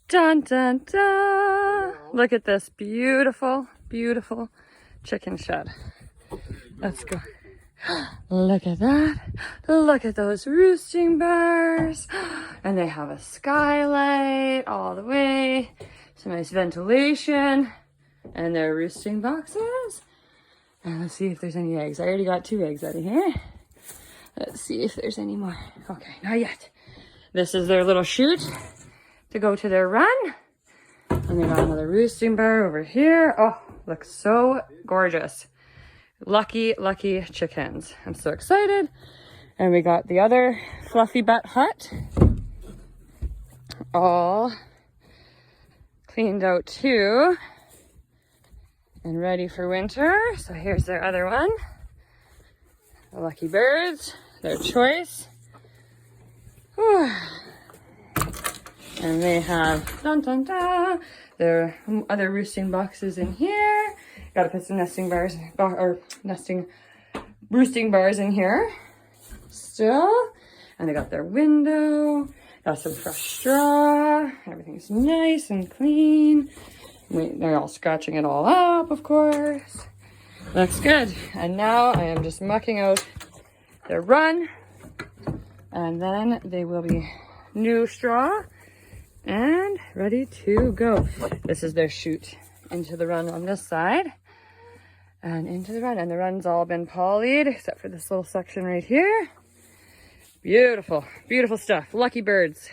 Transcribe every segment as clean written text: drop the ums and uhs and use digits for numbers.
Dun, dun, dun. Look at this beautiful, beautiful chicken shed. Let's go. Look at that. Look at those roosting bars. And they have a skylight all the way. Some nice ventilation. And their roosting boxes. And let's see if there's any eggs. I already got 2 eggs out of here. Let's see if there's any more. Okay, not yet. This is their little chute to go to their run. And they got another roosting bar over here. Oh, looks so gorgeous. Lucky, lucky chickens. I'm so excited. And we got the other fluffy butt hut all cleaned out too and ready for winter. So here's their other one. The lucky birds, their choice. Whew. And they have dun, dun, dun, their other roosting boxes in here. Gotta put some nesting bars or roosting bars in here still. And they got their window, got some fresh straw. Everything's nice and clean. They're all scratching it all up, of course. Looks good. And now I am just mucking out their run. And then they will be new straw and ready to go. This is their chute into the run on this side. And into the run. And the run's all been polyed except for this little section right here. Beautiful, beautiful stuff. Lucky birds.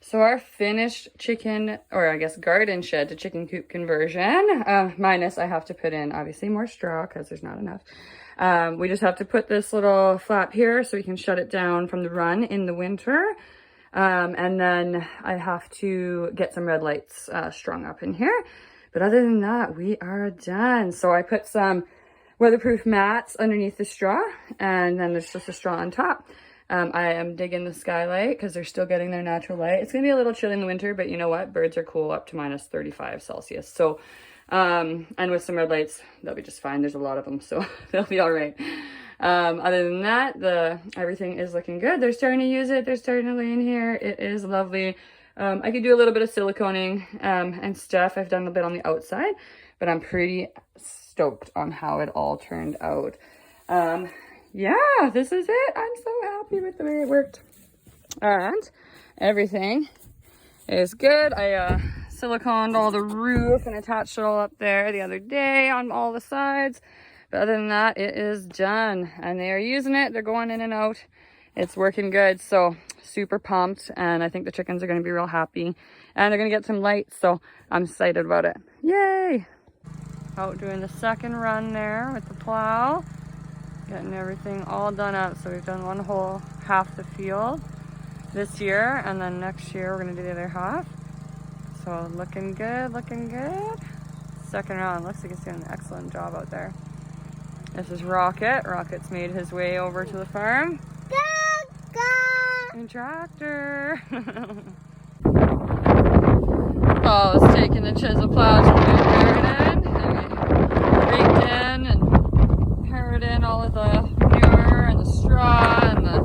So our finished chicken, or I guess garden shed to chicken coop conversion, minus I have to put in obviously more straw because there's not enough. We just have to put this little flap here so we can shut it down from the run in the winter. And then I have to get some red lights strung up in here. But other than that, we are done. So I put some weatherproof mats underneath the straw, and then there's just a straw on top. I am digging the skylight because they're still getting their natural light. It's going to be a little chilly in the winter, but you know what? Birds are cool up to minus 35 Celsius. So, and with some red lights, they'll be just fine. There's a lot of them, so they'll be all right. Other than that, everything is looking good. They're starting to use it. They're starting to lay in here. It is lovely. I could do a little bit of siliconing and stuff. I've done a bit on the outside, but I'm pretty stoked on how it all turned out. Yeah, this is it. I'm so happy with the way it worked. And everything is good. I siliconed all the roof and attached it all up there the other day on all the sides. But other than that, it is done. And they are using it. They're going in and out. It's working good. So super pumped. And I think the chickens are going to be real happy. And they're going to get some lights. So I'm excited about it. Yay! Out doing the second run there with the plow. Getting everything all done up. So we've done one whole half the field this year. And then next year we're going to do the other half. So looking good, looking good. Second round. Looks like it's doing an excellent job out there. This is Rocket. Rocket's made his way over to the farm. And tractor. Oh, it's taking the chisel plow to the garden. And we raked in and harrowed in all of the manure and the straw and the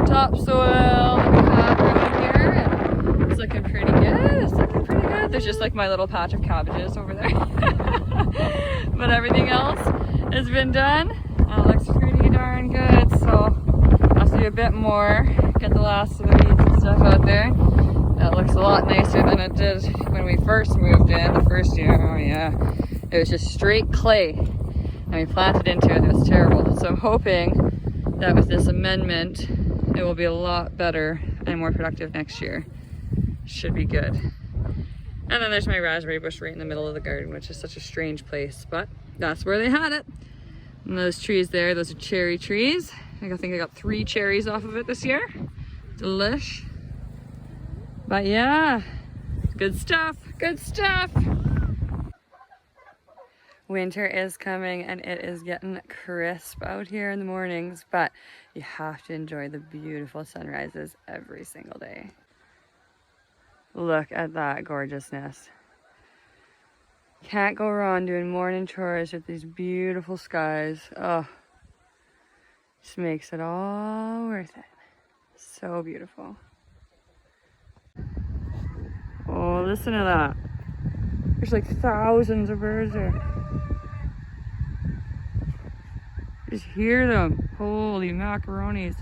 topsoil that we have around here. And it's looking pretty good. It's looking pretty good. There's just like my little patch of cabbages over there. But everything else has been done. It looks pretty darn good. So I have to do a bit more. Get the last of the weeds and stuff out there. That looks a lot nicer than it did when we first moved in the first year. Oh yeah, it was just straight clay and we planted into it. It was terrible. So I'm hoping that with this amendment it will be a lot better and more productive next year. Should be good. And then there's my raspberry bush right in the middle of the garden, which is such a strange place, but that's where they had it. And those trees there, those are cherry trees. I think I got 3 cherries off of it this year. Delish. But yeah, good stuff, good stuff. Winter is coming and it is getting crisp out here in the mornings, but you have to enjoy the beautiful sunrises every single day. Look at that gorgeousness. Can't go wrong doing morning chores with these beautiful skies. Oh, just makes it all worth it. So beautiful. listen to that. There's like thousands of birds there. Just hear them. Holy macaronis.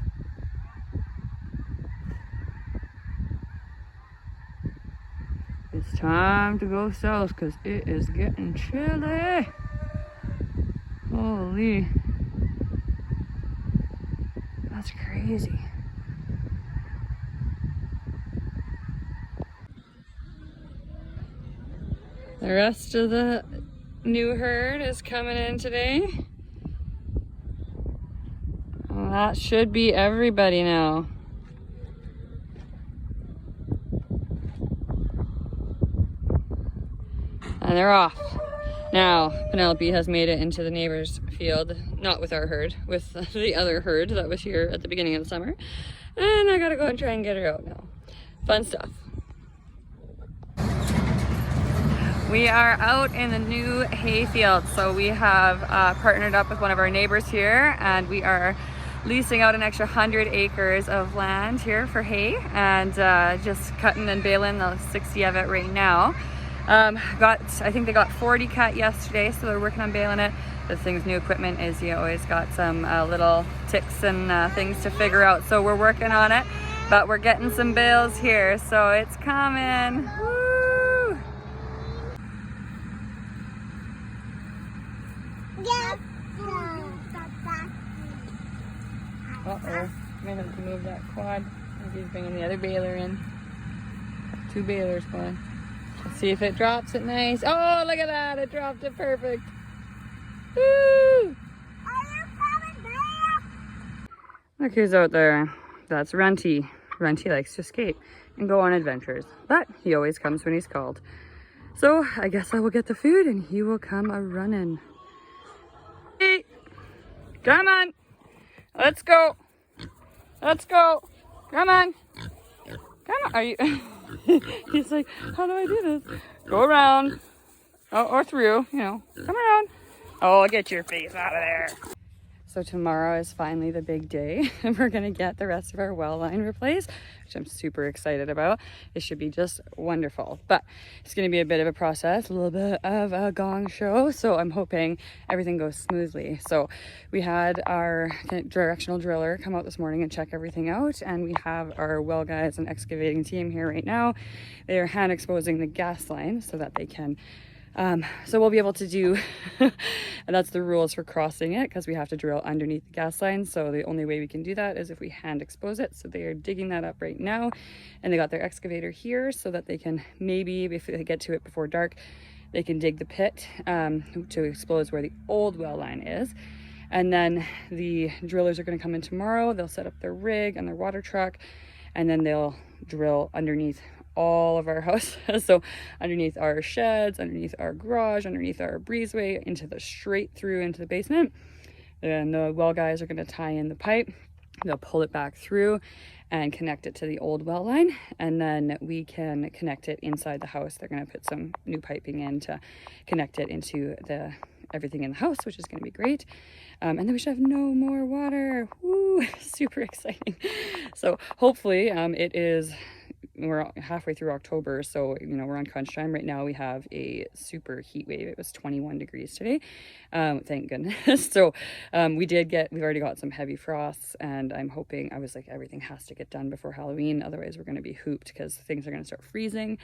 It's time to go south because it is getting chilly. Holy. That's crazy. The rest of the new herd is coming in today. Well, that should be everybody now. And they're off. Now, Penelope has made it into the neighbor's field, not with our herd, with the other herd that was here at the beginning of the summer. And I gotta go and try and get her out now. Fun stuff. We are out in the new hay field. So we have partnered up with one of our neighbors here, and we are leasing out an extra 100 acres of land here for hay, and just cutting and baling the 60 of it right now. I think they got 40 cut yesterday, so they're working on baling it. This thing's new equipment is you always got some little ticks and things to figure out, so we're working on it, but we're getting some bales here, so it's coming. Woo! Uh-oh, may have to move that quad. He's bringing the other baler in. 2 balers going. Let's see if it drops it nice. Oh, look at that. It dropped it perfect. Woo! Are you coming back? Look who's out there. That's Runty. Runty likes to escape and go on adventures, but he always comes when he's called. So I guess I will get the food and he will come a-running. Hey, come on. Let's go. Let's go. Come on. Come on. Are you... He's like, how do I do this? Go around. Oh, or through, you know. Come around. Oh, get your face out of there. So tomorrow is finally the big day, and we're gonna get the rest of our well line replaced, which I'm super excited about. It should be just wonderful, but it's gonna be a bit of a process, a little bit of a gong show, so I'm hoping everything goes smoothly. So we had our directional driller come out this morning and check everything out, and we have our well guys and excavating team here right now. They are hand exposing the gas line so that they can so we'll be able to do, and that's the rules for crossing it, because we have to drill underneath the gas line. So the only way we can do that is if we hand expose it. So they are digging that up right now, and they got their excavator here so that they can, maybe if they get to it before dark, they can dig the pit to expose where the old well line is. And then the drillers are going to come in tomorrow. They'll set up their rig and their water truck, and then they'll drill underneath all of our houses. So underneath our sheds, underneath our garage, underneath our breezeway, straight through into the basement. Then the well guys are going to tie in the pipe. They'll pull it back through and connect it to the old well line, and then we can connect it inside the house. They're going to put some new piping in to connect it into everything in the house, which is going to be great. And then we should have no more water. Woo! Super exciting. So hopefully we're halfway through October, so we're on crunch time right now. We have a super heat wave. It was 21 degrees today, thank goodness. So we've already got some heavy frosts, and I'm hoping, I was like, everything has to get done before Halloween, otherwise we're going to be hooped because things are going to start freezing.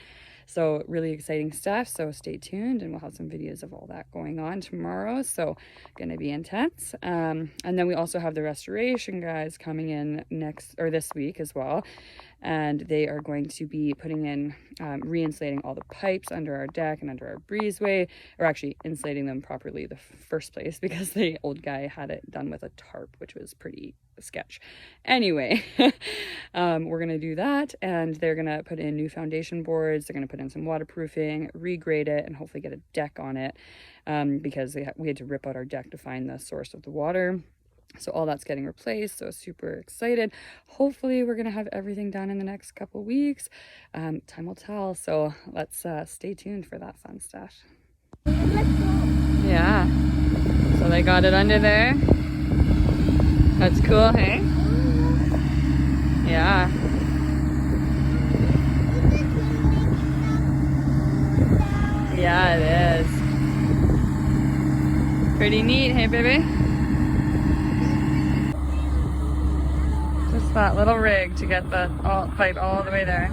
So really exciting stuff, so stay tuned, and we'll have some videos of all that going on tomorrow. So going to be intense. And then we also have the restoration guys coming in this week as well, and they are going to be putting in re-insulating all the pipes under our deck and under our breezeway, or actually insulating them properly the first place, because the old guy had it done with a tarp, which was pretty sketch. Anyway, we're gonna do that, and they're gonna put in new foundation boards. They're gonna put in some waterproofing, regrade it, and hopefully get a deck on it, because we had to rip out our deck to find the source of the water. So all that's getting replaced, so super excited. Hopefully we're gonna have everything done in the next couple weeks. Time will tell, so let's stay tuned for that fun stuff. Yeah, so they got it under there. That's cool, hey? Yeah. Yeah, it is. Pretty neat, hey baby? Just that little rig to get the pipe all the way there.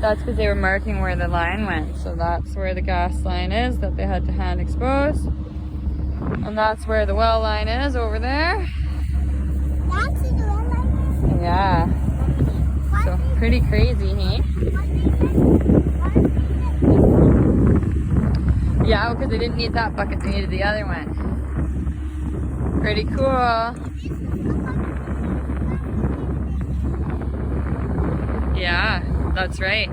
That's because they were marking where the line went. So that's where the gas line is that they had to hand expose. And that's where the well line is over there. That's the well line? Yeah. So pretty crazy, hey? Yeah, because they didn't need that bucket, they needed the other one. Pretty cool. Yeah, that's right.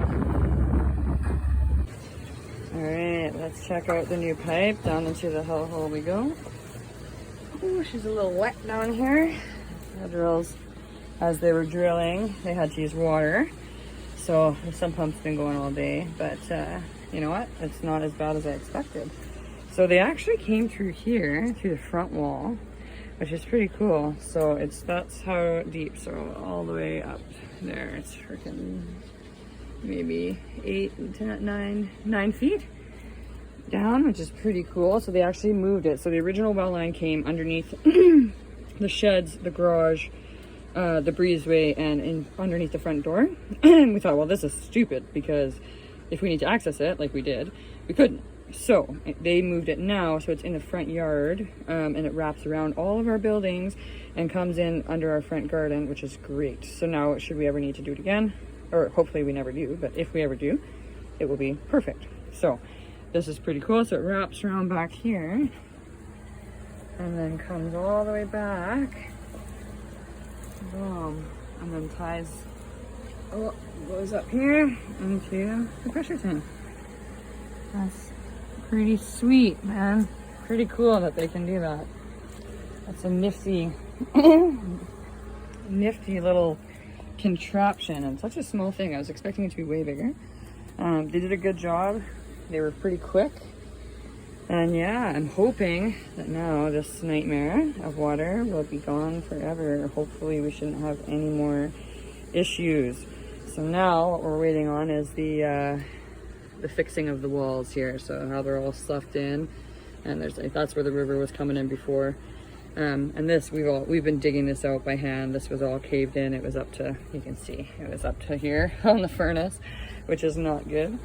Alright, let's check out the new pipe. Down into the hole we go. Ooh, she's a little wet down here. The drills, as they were drilling, they had to use water. So the sump pump's been going all day, but you know what? It's not as bad as I expected. So they actually came through here, through the front wall, which is pretty cool. So that's how deep, so all the way up there. It's freaking maybe 9 feet down, which is pretty cool. So they actually moved it. So the original well line came underneath the sheds, the garage, the breezeway, and underneath the front door. And we thought, well, this is stupid, because if we need to access it, like we did, we couldn't. So they moved it now, so it's in the front yard, and it wraps around all of our buildings and comes in under our front garden, which is great. So now, should we ever need to do it again, or hopefully we never do, but if we ever do, it will be perfect. So this is pretty cool. So it wraps around back here and then comes all the way back, boom, and then ties, goes up here into the pressure tank. That's pretty sweet, man. Pretty cool that they can do that. That's a nifty nifty little contraption, and such a small thing. I was expecting it to be way bigger. They did a good job. They were pretty quick. And yeah, I'm hoping that now this nightmare of water will be gone forever. Hopefully we shouldn't have any more issues. So now what we're waiting on is the fixing of the walls here. So how they're all sloughed in, and that's where the river was coming in before. And this, we've been digging this out by hand. This was all caved in. It was up to, you can see, it was up to here on the furnace, which is not good.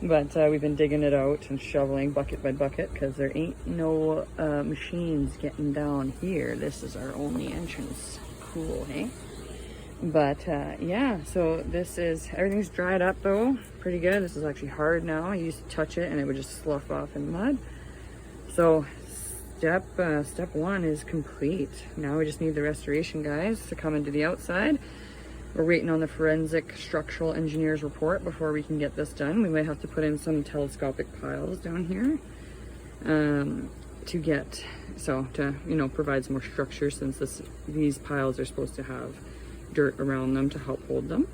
But we've been digging it out and shoveling bucket by bucket, because there ain't no machines getting down here. This is our only entrance. Cool, hey? But yeah, so everything's dried up though, pretty good. This is actually hard now. I used to touch it and it would just slough off in mud. So step one is complete. Now we just need the restoration guys to come into the outside. We're waiting on the forensic structural engineer's report before we can get this done. We might have to put in some telescopic piles down here to provide some more structure, since these piles are supposed to have dirt around them to help hold them.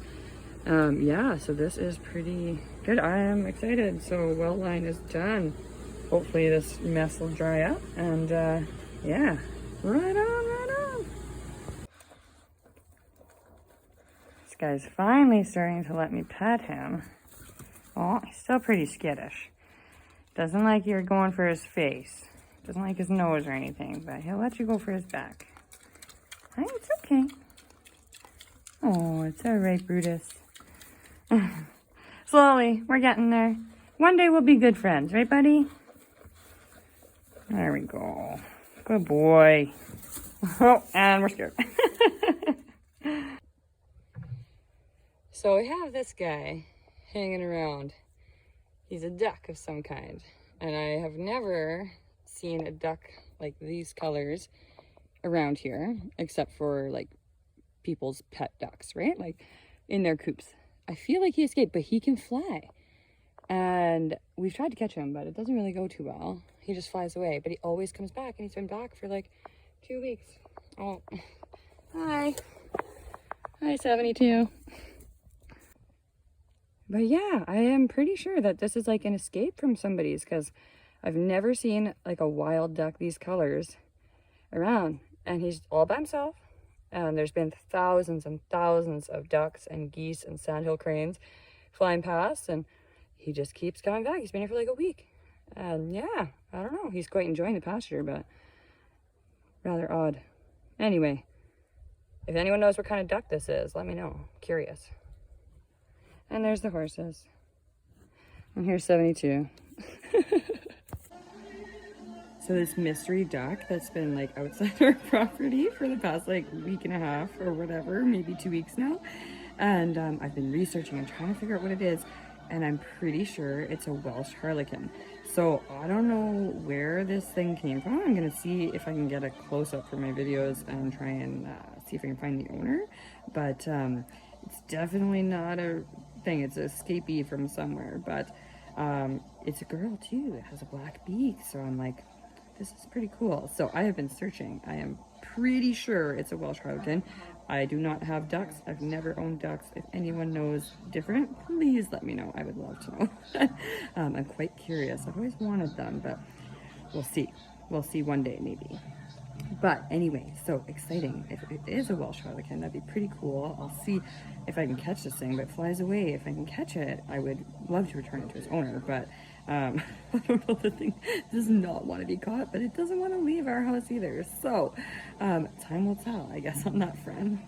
Yeah, so this is pretty good. I am excited. So well line is done. Hopefully this mess will dry up, and yeah, right on. This guy's finally starting to let me pet him. Oh, he's still pretty skittish. Doesn't like you're going for his face. Doesn't like his nose or anything, but he'll let you go for his back. Hey, it's okay. Oh, it's all right, Brutus. Slowly, we're getting there. One day we'll be good friends, right, buddy? There we go. Good boy. Oh, and we're scared. So we have this guy hanging around. He's a duck of some kind. And I have never seen a duck like these colors around here, except for like people's pet ducks, right? Like in their coops. I feel like he escaped, but he can fly. And we've tried to catch him, but it doesn't really go too well. He just flies away, but he always comes back, and he's been back for like 2 weeks. Oh, hi. Hi, 72. But yeah, I am pretty sure that this is like an escape from somebody's, because I've never seen like a wild duck these colors around. And he's all by himself. And there's been thousands and thousands of ducks and geese and sandhill cranes flying past, and he just keeps coming back. He's been here for like a week. And yeah, I don't know. He's quite enjoying the pasture, but rather odd. Anyway, if anyone knows what kind of duck this is, let me know. I'm curious. And there's the horses. And here's 72. So this mystery duck that's been like outside our property for the past like week and a half or whatever, maybe 2 weeks now. And I've been researching and trying to figure out what it is. And I'm pretty sure it's a Welsh harlequin. So I don't know where this thing came from. I'm gonna see if I can get a close-up for my videos and try and see if I can find the owner. But it's definitely not a thing. It's an escapee from somewhere. But it's a girl too. It has a black beak. So I'm like, this is pretty cool. So I have been searching. I am pretty sure it's a Welsh harlequin. I do not have ducks. I've never owned ducks. If anyone knows different, please let me know. I would love to know. I'm quite curious. I've always wanted them, but we'll see. We'll see one day maybe. But anyway, so exciting. If it is a Welsh harlequin, that'd be pretty cool. I'll see if I can catch this thing, but it flies away. If I can catch it, I would love to return it to its owner, but I don't know, the thing does not want to be caught, but it doesn't want to leave our house either. So time will tell, I guess, on that front.